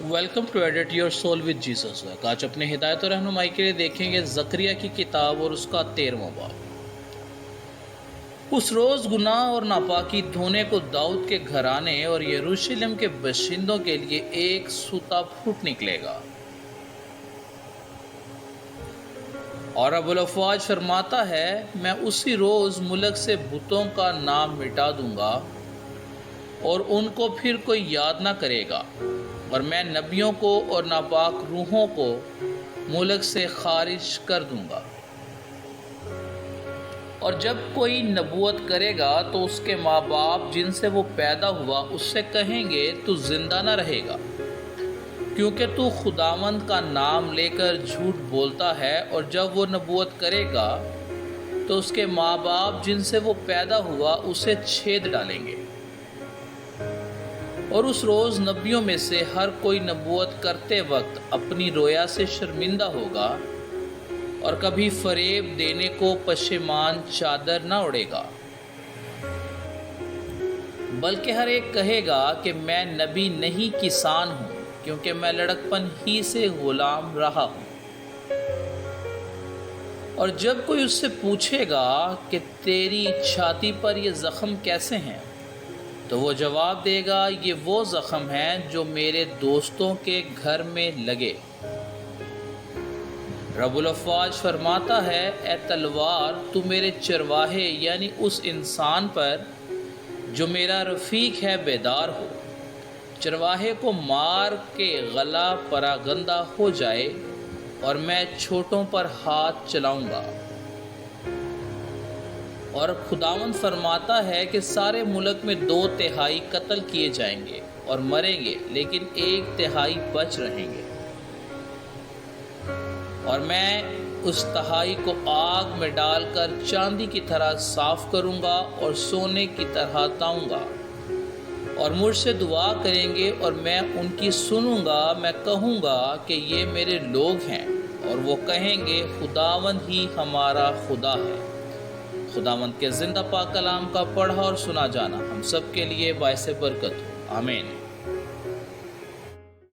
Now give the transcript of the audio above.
Welcome to edit your soul with Jesus. آج اپنے ہدایت و رہنمائی کے لیے دیکھیں گے زکریا کی کتاب اور اس کا 13واں باب۔ اس روز گناہ اور ناپاکی دھونے کو داؤد کے گھرانے اور یروشلم کے باشندوں کے لیے ایک سوتا پھوٹ نکلے گا۔ اور رب الافواج فرماتا ہے، میں اسی روز ملک سے بتوں کا نام مٹا دوں گا اور ان کو پھر کوئی یاد نہ کرے گا، اور میں نبیوں کو اور ناپاک روحوں کو ملک سے خارج کر دوں گا۔ اور جب کوئی نبوت کرے گا تو اس کے ماں باپ جن سے وہ پیدا ہوا اس سے کہیں گے تو زندہ نہ رہے گا، کیونکہ تو خداوند کا نام لے کر جھوٹ بولتا ہے۔ اور جب وہ نبوت کرے گا تو اس کے ماں باپ جن سے وہ پیدا ہوا اسے چھید ڈالیں گے۔ اور اس روز نبیوں میں سے ہر کوئی نبوت کرتے وقت اپنی رویا سے شرمندہ ہوگا، اور کبھی فریب دینے کو پشیمان چادر نہ اڑے گا، بلکہ ہر ایک کہے گا کہ میں نبی نہیں کسان ہوں، کیونکہ میں لڑکپن ہی سے غلام رہا ہوں۔ اور جب کوئی اس سے پوچھے گا کہ تیری چھاتی پر یہ زخم کیسے ہیں، تو وہ جواب دے گا، یہ وہ زخم ہیں جو میرے دوستوں کے گھر میں لگے۔ رب الافواج فرماتا ہے، اے تلوار، تو میرے چرواہے یعنی اس انسان پر جو میرا رفیق ہے بیدار ہو۔ چرواہے کو مار کے گلا پراگندہ ہو جائے، اور میں چھوٹوں پر ہاتھ چلاؤں گا۔ اور خداوند فرماتا ہے کہ سارے ملک میں 2/3 قتل کیے جائیں گے اور مریں گے، لیکن 1/3 بچ رہیں گے۔ اور میں اس تہائی کو آگ میں ڈال کر چاندی کی طرح صاف کروں گا اور سونے کی طرح تاؤں گا، اور مجھ سے دعا کریں گے اور میں ان کی سنوں گا۔ میں کہوں گا کہ یہ میرے لوگ ہیں، اور وہ کہیں گے خداوند ہی ہمارا خدا ہے۔ خداوند کے زندہ پاک کلام کا پڑھا اور سنا جانا ہم سب کے لیے باعث برکت ہو، آمین۔